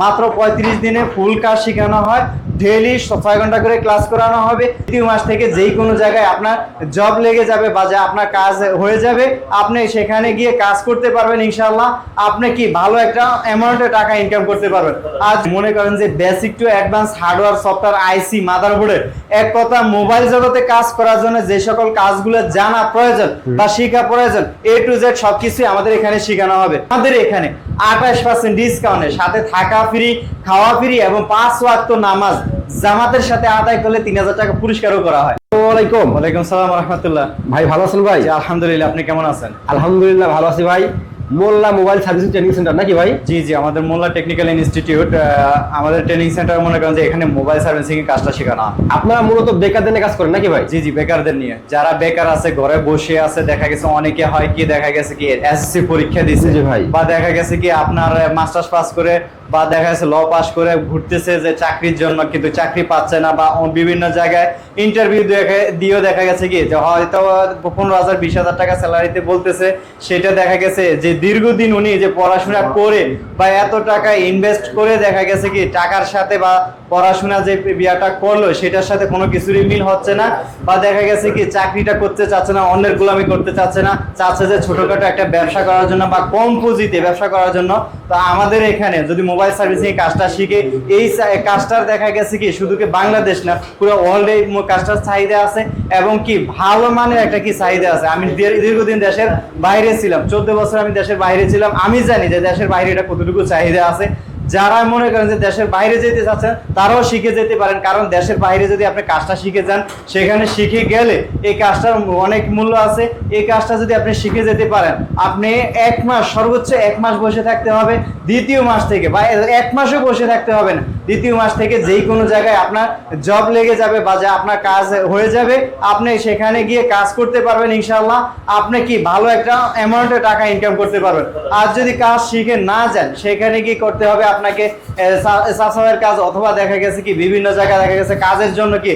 মাত্র 35 দিনে ফুল কাজ শেখানো হয়। ডেইলি 6 ঘন্টা করে ক্লাস করানো হবে। 3 মাস থেকে যেই কোনো জায়গায় আপনার জব লেগে যাবে বা আপনার কাজ হয়ে যাবে, আপনি সেখানে গিয়ে কাজ করতে পারবেন ইনশাআল্লাহ। আপনি কি ভালো একটা অ্যামাউন্টে টাকা ইনকাম করতে পারবেন। আজ মনে করেন যে basic to advance hardware, software, IC, মাদারবোর্ডের এক কথা মোবাইল জগতে কাজ করার জন্য যে সকল কাজগুলো জানা প্রয়োজন বা শেখা প্রয়োজন, A to Z সবকিছুই আমাদের এখানে শেখানো হবে। আমাদের এখানে 28% ডিসকাউন্টের সাথে থাকা ফ্রি, খাওয়া ফ্রি এবং 5 ওয়াক্ত নামাজ জামাতের সাথে আদায় করলে 3000 টাকা পুরস্কারও করা হয়। ওয়ালাইকুম সালাম ওয়া রাহমাতুল্লাহ। ভাই ভালো আছেন ভাই? জি আলহামদুলিল্লাহ, আপনি কেমন আছেন? আলহামদুলিল্লাহ ভালো আছি ভাই। মোল্লা মোবাইল সার্ভিস ট্রেনিং সেন্টার নাকি ভাই? জি জি, আমাদের মোল্লা টেকনিক্যাল ইনস্টিটিউট, আমাদের ট্রেনিং সেন্টার মনে করেন যে এখানে মোবাইল সার্ভিসিং এর কাজটা শেখানো হয়। আপনারা মূলত বেকারদের নিয়ে কাজ করেন নাকি ভাই? জি জি, বেকারদের নিয়ে, যারা বেকার আছে ঘরে বসে আছে, দেখা গেছে অনেকে হয় কি দেখা গেছে কি এসএসসি পরীক্ষা দিছে জি ভাই, বা দেখা গেছে কি আপনার মাস্টার্স পাস করে বা দেখা গেছে ল পাস করে ঘুরতেছে যে চাকরির জন্য, কিন্তু চাকরি পাচ্ছে না বা বিভিন্ন জায়গায় ইন্টারভিউ দিয়েও দেখা গেছে কি যে হয়তো 15,000 20,000 টাকা স্যালারিতে বলতেছে, সেটা দেখা গেছে যে দীর্ঘদিন উনি যে পড়াশোনা করে বা এত টাকা ইনভেস্ট করে দেখা গেছে কি টাকার সাথে বা পড়াশোনা যে বিয়াটা করলো সেটার সাথে কোনো কিছুরই মিল হচ্ছে না, বা দেখা গেছে কি চাকরিটা করতে চাচ্ছে না, অন্যের গোলামি করতে চাচ্ছে না, চাচ্ছে যে ছোটখাটো একটা ব্যবসা করার জন্য বা কম পুঁজিতে ব্যবসা করার জন্য। তো আমাদের এখানে যদি মোবাইল সার্ভিসিং কাজটা শিখে, এই কাজটার দেখা গেছে কি শুধু কি বাংলাদেশ না, পুরো ওয়ার্ল্ড এই কাজটার চাহিদা আছে এবং কি ভালো মানের একটা কি চাহিদা আছে। আমি দীর্ঘদিন দেশের বাইরে ছিলাম, 14 বছর আমি দেশের বাইরে ছিলাম, আমি জানি যে দেশের বাইরে এটা কতটুকু চাহিদা আছে। যারা মনে করেন যে দেশের বাইরে যেতে চাচ্ছেন তারাও শিখে যেতে পারেন, কারণ দেশের বাইরে যদি আপনি কাজটা শিখে যান, সেখানে শিখে গেলে এই কাজটার অনেক মূল্য আছে। এই কাজটা যদি আপনি শিখে যেতে পারেন, আপনি 1 মাস, সর্বোচ্চ 1 মাস বসে থাকতে হবে। দ্বিতীয় মাস থেকে বা 1 মাসও বসে থাকতে হবে না, দ্বিতীয় মাস থেকে যেই কোনো জায়গায় আপনার জব লেগে যাবে বা আপনার কাজ হয়ে যাবে, আপনি সেখানে গিয়ে কাজ করতে পারবেন ইনশাআল্লাহ। আপনি কি ভালো একটা অ্যামাউন্টে টাকা ইনকাম করতে পারবেন। আর যদি কাজ শিখে না যান, সেখানে কি করতে হবে আপনাকে সাফাইয়ের কাজ, অথবা দেখা গেছে কি বিভিন্ন জায়গায় দেখা গেছে কাজের জন্য কি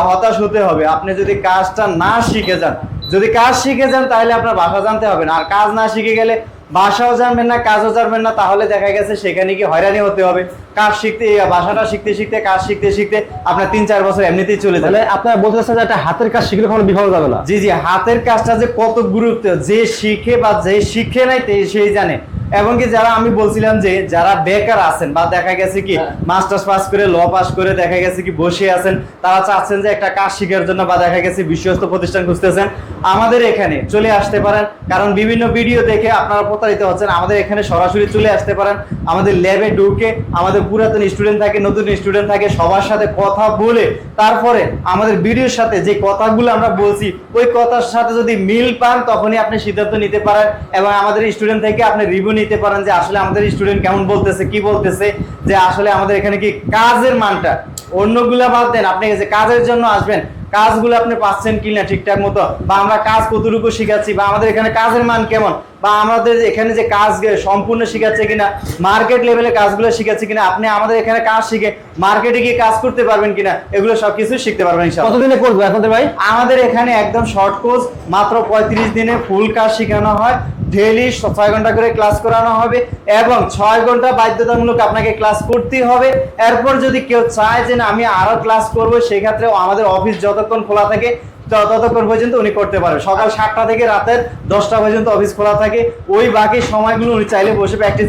হতাশ হতে হবে। আপনি যদি কাজটা না শিখে যান, যদি কাজ শিখে যান তাহলে আপনার ভাষা জানতে হবে না, আর কাজ না শিখে গেলে ভাষাও জানবেন না, কাজও জানবেন না, তাহলে দেখা গেছে সেখানে কি হয়রানি হতে হবে। কাজ শিখতে, ভাষাটা শিখতে শিখতে, কাজ শিখতে শিখতে আপনার 3-4 বছর এমনিতেই চলে যাবে। আপনারা বলতে চাচ্ছেন যে একটা হাতের কাজ শিখলে কোনো বিফল যাবে না? জি জি, হাতের কাজটা যে কত গুরুত্ব, যে শিখে বা যে শিখে নাই সেই জানে। এবং কি যারা আমি বলছিলাম যে যারা বেকার আছেন বা দেখা গেছে কি মাস্টার্স পাস করে, ল পাস করে দেখা গেছে কি বসে আছেন, তারা চাচ্ছেন যে একটা কাজ শিখার জন্য বা দেখা গেছে বিশ্বস্ত প্রতিষ্ঠান খুঁজতেছেন, আমাদের এখানে চলে আসতে পারেন। কারণ বিভিন্ন ভিডিও দেখে আপনারা প্রতারিত হচ্ছেন, আমাদের এখানে সরাসরি চলে আসতে পারেন। আমাদের ল্যাবে ঢুকে আমাদের পুরাতন স্টুডেন্ট থাকে, নতুন স্টুডেন্ট থাকে, সবার সাথে কথা বলে তারপরে আমাদের ভিডিওর সাথে যে কথাগুলো আমরা বলছি ওই কথার সাথে যদি মিল পান, তখনই আপনি সিদ্ধান্ত নিতে পারেন এবং আমাদের স্টুডেন্ট থেকে আপনি রিভিউ নিতে পারেন যে আসলে আমাদের স্টুডেন্ট কেমন বলতেছে, কি বলতেছে, যে আসলে আমাদের এখানে কি কাজের মানটা, অন্যগুলা বাদ দেন, আপনি যে কাজের জন্য আসবেন কাজগুলো আপনি পাচ্ছেন কিনা ঠিকঠাক মতো, বা আমরা কাজ কতটুকু শিখাচ্ছি, বা আমাদের এখানে কাজের মান কেমন, বা আমাদের এখানে যে কাজ সম্পূর্ণ শিখাচ্ছে কিনা, মার্কেট লেভেলে কাজগুলো শিখাচ্ছে কিনা, আপনি আমাদের এখানে কাজ শিখে মার্কেটে গিয়ে কাজ করতে পারবেন কিনা, এগুলো সবকিছু শিখতে পারবেন ইনশাআল্লাহ। কতদিনে করবো আপনাদের ভাই? আমাদের এখানে একদম শর্ট কোর্স, মাত্র 35 দিনে ফুল কাজ শেখানো হয়। ডেইলি 6 ঘন্টা করে ক্লাস করানো হবে এবং 6 ঘন্টা বাধ্যতামূলক আপনাকে ক্লাস করতেই হবে। এরপর যদি কেউ চায় যে না আমি আরো ক্লাস করবো, সেক্ষেত্রে আমাদের অফিস যতক্ষণ খোলা থাকে ততক্ষণ পর্যন্ত উনি করতে পারবে। সকাল 7টা থেকে রাতের 10টা পর্যন্ত অফিস খোলা থাকে। ওই বাকি সময়গুলো উনি চাইলে বসে প্র্যাকটিস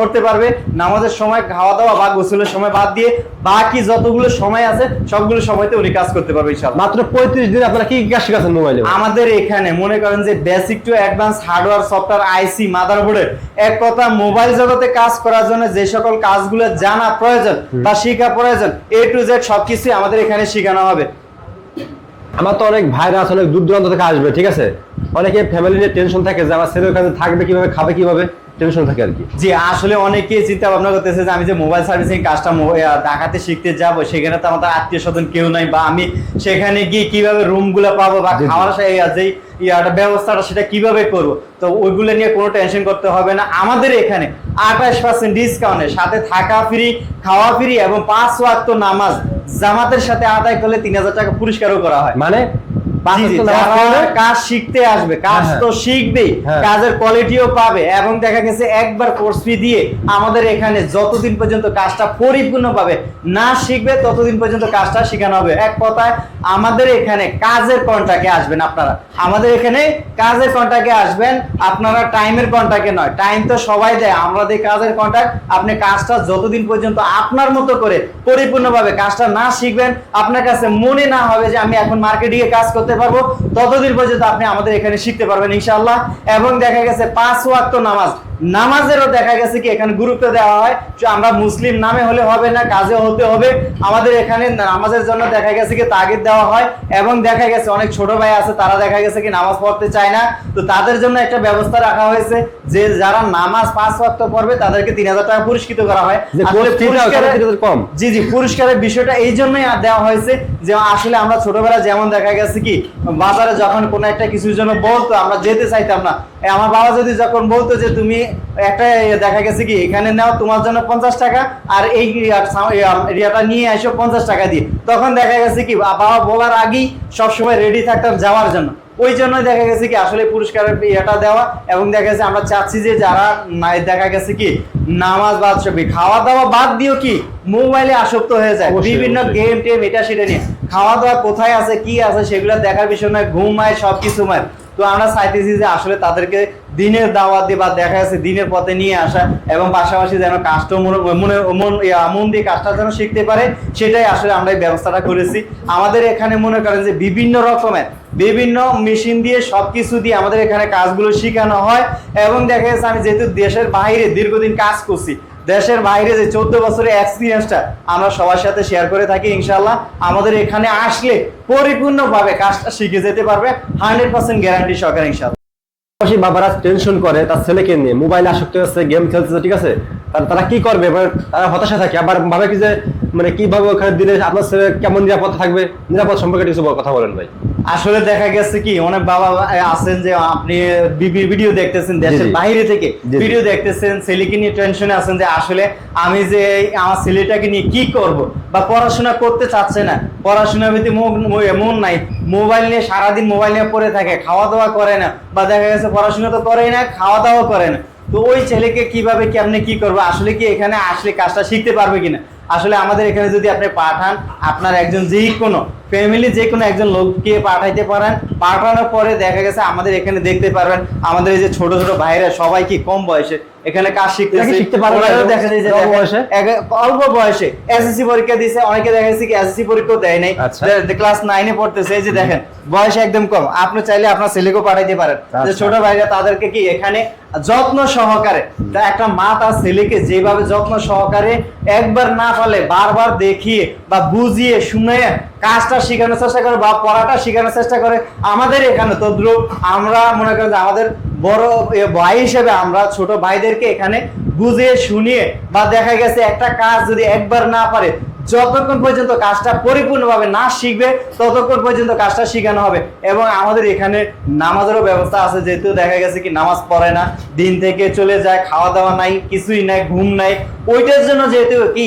করতে পারবে। নামাজের সময়, খাওয়া দাওয়া বা গোসলের সময় বাদ দিয়ে বাকি যতগুলো সময় আছে সবগুলো সময়তে উনি কাজ করতে পারবে ইনশাআল্লাহ। মাত্র 35 দিনে আপনারা কি কাজ শিখাচ্ছেন মোবাইলে? আমাদের এখানে মনে করেন যে basic to advance hardware, software, IC, মাদারবোর্ডের এক কথা মোবাইল জগতে কাজ করার জন্য যে সকল কাজগুলো জানা প্রয়োজন বা শেখা প্রয়োজন, A to Z সবকিছুই আমাদের এখানে শেখানো হবে। আমার তো অনেক ভাইরা আছে, অনেক দূর দূরান্ত থেকে আসবে, ঠিক আছে? অনেকে ফ্যামিলি নিয়ে টেনশন থাকে যে আমার ছেলে ওখানে থাকবে কিভাবে, খাবে কিভাবে, টেনশন থাকে আর কি। জি, আসলে অনেকেই চিন্তা ভাবনা করতেছে যে আমি যে মোবাইল সার্ভিসিং কাজটা ঢাকাতে শিখতে যাব, সেখানে তো আমাদের আত্মীয় স্বজন কেউ নাই, বা আমি সেখানে গিয়ে কিভাবে রুমগুলো পাবো বা খাওয়ার যেই ব্যবস্থাটা সেটা কিভাবে করবো, তো ওইগুলো নিয়ে কোনো টেনশন করতে হবে না। আমাদের এখানে 28% ডিসকাউন্টের সাথে থাকা ফ্রি, খাওয়া ফ্রি এবং 5 ওয়াক্ত নামাজ জামাতের সাথে আদায় করলে 3000 টাকা পুরস্কারও করা হয়। মানে 5 জি, ওয়াক্ত নামাজ যারা পড়লে কাজ শিখতে আসবে, কাজ হ্যাঁ, তো শিখবেই, হ্যাঁ। কাজের কোয়ালিটিও পাবে, এবং দেখা গেছে একবার কোর্স ফি দিয়ে আমাদের এখানে যতদিন পর্যন্ত কাজটা পরিপূর্ণ পাবে না শিখবে ততদিন পর্যন্ত কাজটা শেখানো হবে। এক কথায় আমাদের এখানে কাজের কন্ট্রাক্টে আসবেন আপনারা, আমাদের এখানে কাজের কন্ট্রাক্টে আসবেন আপনারা, টাইমের কন্ট্রাক্টে নয়। টাইম তো সবাই দেয়, আমরা দিই কাজের কন্ট্রাক্ট। আপনি কাজটা যতদিন পর্যন্ত আপনার মতো করে পরিপূর্ণভাবে কাজটা না শিখবেন, আপনার কাছে মনে না হবে যে আমি এখন মার্কেটিংয়ে কাজ করতে পারবো, ততদিন পর্যন্ত আপনি আমাদের এখানে শিখতে পারবেন ইনশাআল্লাহ। এবং দেখা গেছে 5 ওয়াক্ত নামাজেরও দেখা গেছে কি এখানে গুরুত্ব দেওয়া হয় যে আমরা মুসলিম নামে হলে হবে না, কাজে হতে হবে। আমাদের এখানে নামাজের জন্য দেখা গেছে কি তাগিদ দেওয়া হয়, এবং দেখা গেছে অনেক ছোট ভাই আছে তারা দেখা গেছে কি নামাজ পড়তে চায় না, তো তাদের জন্য একটা ব্যবস্থা রাখা হয়েছে যে যারা নামাজ 5 ওয়াক্ত পড়বে তাদেরকে 3000 টাকা পুরস্কৃত করা হয়। যে আসলে কোর্স ফিটা পুরস্কারের কম। জি জি পুরস্কারের বিষয়টা এই জন্যই দেওয়া হয়েছে যে আসলে আমরা ছোটবেলা যেমন দেখা গেছে কি বাজারে যখন কোনো একটা কিছুর জন্য বলতো আমরা যেতে চাইতাম না, আমার বাবা যদি যখন বলতো যে তুমি একটা দেখা গেছে কি এখানে নাও তোমার জন্য 50 টাকা আর এই রিয়াটা নিয়ে আসো 50 টাকা দিয়ে, তখন দেখা গেছে কি বাবা বলার আগেই সবসময় রেডি থাকতাম যাওয়ার জন্য। ওই জন্য দেখা গেছে কি আসলে পুরস্কারের ইয়েটা দেওয়া, এবং দেখা গেছে আমরা চাচ্ছি যে যারা দেখা গেছে কি নামাজ বাদ সবই খাওয়া দাওয়া বাদ দিও কি মোবাইলে আসক্ত হয়ে যায়, অবশ্যই, বিভিন্ন অবশ্যই। গেম টেম এটা সেটা নিয়ে খাওয়া দাওয়া কোথায় আছে কি আছে সেগুলো দেখার বিষয় নয়, ঘুমায় সবকিছু মায়। তো আমরা চাইতেছি যে আসলে তাদেরকে দিনের দাওয়াত দিয়ে বা দেখা যাচ্ছে দিনের পথে নিয়ে আসা, এবং পাশাপাশি যেন কাজটা মন দিয়ে কাজটা যেন শিখতে পারে, সেটাই আসলে আমরা এই ব্যবস্থাটা করেছি। আমাদের এখানে মনে করেন যে বিভিন্ন রকমের বিভিন্ন মেশিন দিয়ে সবকিছু দিয়ে আমাদের এখানে কাজগুলো শেখানো হয়। এবং দেখা যাচ্ছে আমি যেহেতু দেশের বাইরে দীর্ঘদিন কাজ করছি, দেশের বাইরে যে 14 বছরের এক্সপিরিয়েন্সটা আমরা সবার সাথে শেয়ার করে থাকি ইনশাআল্লাহ। আমাদের এখানে আসলে পরিপূর্ণভাবে কাজটা শিখে যেতে পারবে 100% গ্যারান্টি সহকারে ইনশাআল্লাহ। পাশাপাশি বাবারা টেনশন করে তার ছেলেকে নিয়ে, মোবাইলে আসক্ত হচ্ছে, গেম খেলতেছে, ঠিক আছে, তারা কি করবে, মানে তারা হতাশা থাকে, আবার ভাবে কি যে মানে কিভাবে ওখানে দিলে আপনার ছেলে কেমন নিরাপদ থাকবে, নিরাপদ সম্পর্কে কিছু কথা বলেন ভাই। আসলে দেখা গেছে কি অনেক বাবা আছেন যে আপনি ভিডিও দেখতেছেন দেশের জি, জি। বাইরে থেকে জি, জি। ভিডিও দেখতেছেন, ছেলেকে নিয়ে টেনশনে আছেন যে আসলে আমি যে আমার ছেলেটাকে নিয়ে কি করব, বা পড়াশোনা করতে চাচ্ছে না, পড়াশোনার প্রতি মন নাই, মোবাইল নিয়ে সারাদিন মোবাইল নিয়ে পড়ে থাকে, খাওয়া দাওয়া করে না, বা দেখা গেছে পড়াশোনা তো করেই না, খাওয়া দাওয়া করে না। তো ওই ছেলেকে কিভাবে কেমনে কি করবো, আসলে কি এখানে আসলে কাজটা শিখতে পারবে কিনা। আসলে আমাদের এখানে যদি আপনি পাঠান, আপনার একজন যে কোনো ফ্যামিলি যে কোনো একজন লোককে পাঠাইতে পারেন, পাঠানোর পরে দেখা গেছে আমাদের এখানে দেখতে পারবেন আমাদের এই যে ছোট ছোট ভাইরা সবাই কি কম বয়সে এখানে কাজ শিখতেছে, শিখতে পারবে না, ওনারাও দেখা যায় যে অল্প বয়সে? অল্প বয়সে এসএসসি পরীক্ষা দিয়েছে, অনেকে দেখা যাচ্ছে কি এসএসসি পরীক্ষাও দেয় নাই, আচ্ছা। ক্লাস 9 এ পড়তেছে, এই যে দেখেন বয়স একদম কম। আপনি চাইলে আপনার ছেলেকেও পাঠাইতে পারেন, যে আচ্ছা। ছোট ভাইরা তাদেরকে কি এখানে যত্ন সহকারে, তা একটা মা তার ছেলেকে যেভাবে যত্ন সহকারে একবার না পারলে বারবার দেখিয়ে বা বুঝিয়ে শুনে কাজটা শেখানোর চেষ্টা করে বা পড়াটা শেখানোর চেষ্টা করে, আমাদের এখানে তদ্রুপ আমরা মনে করেন যে আমাদের বড় ভাই হিসেবে আমরা ছোট ভাইদেরকে এখানে বুঝিয়ে শুনিয়ে, বা দেখা গেছে একটা কাজ যদি একবার না পারে, যতক্ষণ পর্যন্ত কাজটা পরিপূর্ণভাবে না শিখবে ততক্ষণ পর্যন্ত কাজটা শেখানো হবে। এবং আমাদের এখানে নামাজেরও ব্যবস্থা আছে, যেহেতু দেখা গেছে কি নামাজ পড়ে না, দিন থেকে চলে যায়, খাওয়া দাওয়া নাই, কিছুই নাই, ঘুম নাই, ওইটার জন্য যেহেতু কি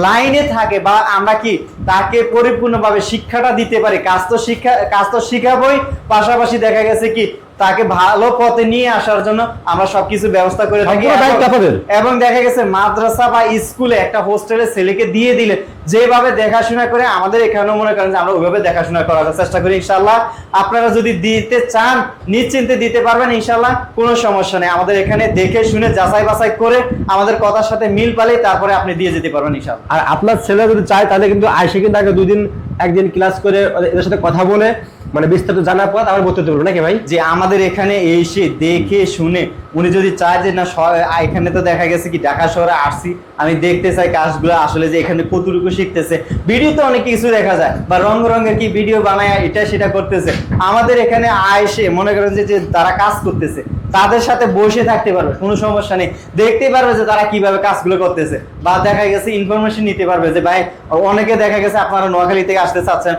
লাইনে থাকে, বা আমরা কি তাকে পরিপূর্ণভাবে শিক্ষাটা দিতে পারি, কাজ তো শিখাবই, পাশাপাশি দেখা গেছে কি তাকে ভালো পথে নিয়ে আসার জন্য আমরা সবকিছু ব্যবস্থা করে থাকি। সম্পূর্ণ দায়িত্ব আপনাদের। এবং দেখা গেছে মাদ্রাসা বা স্কুলে একটা হোস্টেলে ছেলেকে দিয়ে দিলে যেভাবে দেখাশোনা করে, আমাদের এখানেও মনে করেন যে আমরা ওইভাবে দেখাশোনা করার চেষ্টা করি ইনশাআল্লাহ। আপনারা যদি দিতে চান নিশ্চিন্তে দিতে পারবেন ইনশাআল্লাহ, কোনো সমস্যা নেই। আমাদের এখানে দেখে শুনে যাচাই বাছাই করে আমাদের কথার সাথে মিল পালে তারপরে আপনি দিয়ে যেতে পারবেন ইনশাআল্লাহ। আর আপনার ছেলে যদি চায় তাহলে কিন্তু আইসে কিন্তু আগে 2 দিন 1 দিন ক্লাস করে এদের সাথে কথা বলে মানে বিস্তারিত জানার পর আবার ভর্তি হতে পারবে নাকি ভাই? যে আমাদের এখানে এসে দেখে শুনে উনি যদি চায় যে না এখানে তো দেখা গেছে কি ঢাকা শহরে আসছি, আমি দেখতে চাই কাজগুলো আসলে যে এখানে কতটুকু শিখতেছে, ভিডিওতে অনেক কিছু দেখা যায় বা রঙের কি ভিডিও বানায় এটা সেটা করতেছে, আমাদের এখানে এসে মনে করেন যে তারা কাজ করতেছে তাদের সাথে বসে থাকতে পারবে, কোনো সমস্যা নেই, দেখতে পারবে যে তারা কিভাবে কাজগুলো করতেছে, বা দেখা গেছে ইনফরমেশন নিতে পারবে যে ভাই অনেকে দেখা গেছে আপনারা নোয়াখালী থেকে আসতে চাচ্ছেন,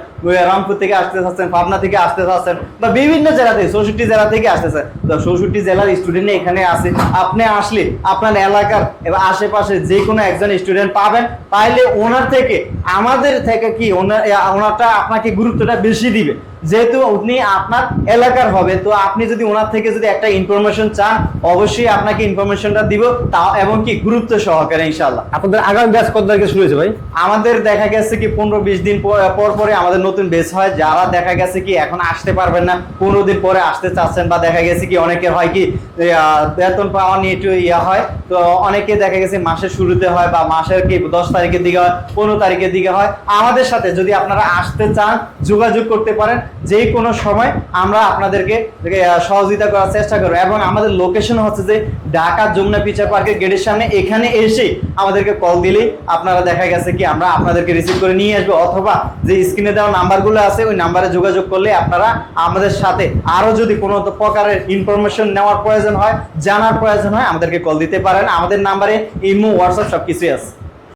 রংপুর থেকে আসতে চাচ্ছেন, পাবনা থেকে আসতে চাচ্ছেন, বা বিভিন্ন জেলা থেকে 64 জেলা থেকে আসতেছেন, তো 64 জেলার স্টুডেন্ট এখানে আছে, আপনি আসলে আপনার এলাকার এবং আশেপাশে যে কোনো একজন স্টুডেন্ট পাবেন, পাইলে ওনার থেকে আমাদের থেকে কি ওনারটা আপনাকে গুরুত্বটা বেশি দিবে। যেহেতু উনি আপনার এলাকার হবে, তো আপনি যদি ওনার থেকে যদি একটা ইনফরমেশন চান, অবশ্যই আপনাকে ইনফরমেশনটা দিব, তা এবং কি গুরুত্ব সহকারে ইনশাআল্লাহ। আপনাদের আগামী ব্যাচ কত তারিখে শুরু হয়েছে ভাই? আমাদের দেখা গেছে কি 15-20 দিন পর পরে আমাদের নতুন বেস হয়। যারা দেখা গেছে কি এখন আসতে পারবেন না, 15 দিন পরে আসতে চাচ্ছেন, বা দেখা গেছে কি অনেকের হয় কি বেতন পাওয়া নিয়ে একটু হয়, তো অনেকে দেখা গেছে মাসের শুরুতে হয় বা মাসের কি 10 তারিখের দিকে হয়, 15 তারিখের দিকে হয়। আমাদের সাথে যদি আপনারা আসতে চান, যোগাযোগ করতে পারেন যে কোনো সময়, আমরা আপনাদেরকে সহযোগিতা করার চেষ্টা করবো। এবং আমাদের লোকেশন হচ্ছে যে ঢাকা যমুনা ফিউচার পার্কের গেটের সামনে। এখানে এসে আমাদেরকে কল দিলেই আপনারা দেখা গেছে কি আমরা আপনাদেরকে রিসিভ করে নিয়ে আসবো, অথবা যে স্ক্রিনে দেওয়া নাম্বারগুলো আছে ওই নাম্বারে যোগাযোগ করলে আপনারা আমাদের সাথে আরো যদি কোনো প্রকারের ইনফরমেশন নেওয়ার প্রয়োজন হয়, জানার প্রয়োজন হয়, আমাদেরকে কল দিতে পারেন। আমাদের নাম্বারে ইমো, হোয়াটসঅ্যাপ সবকিছুই আছে।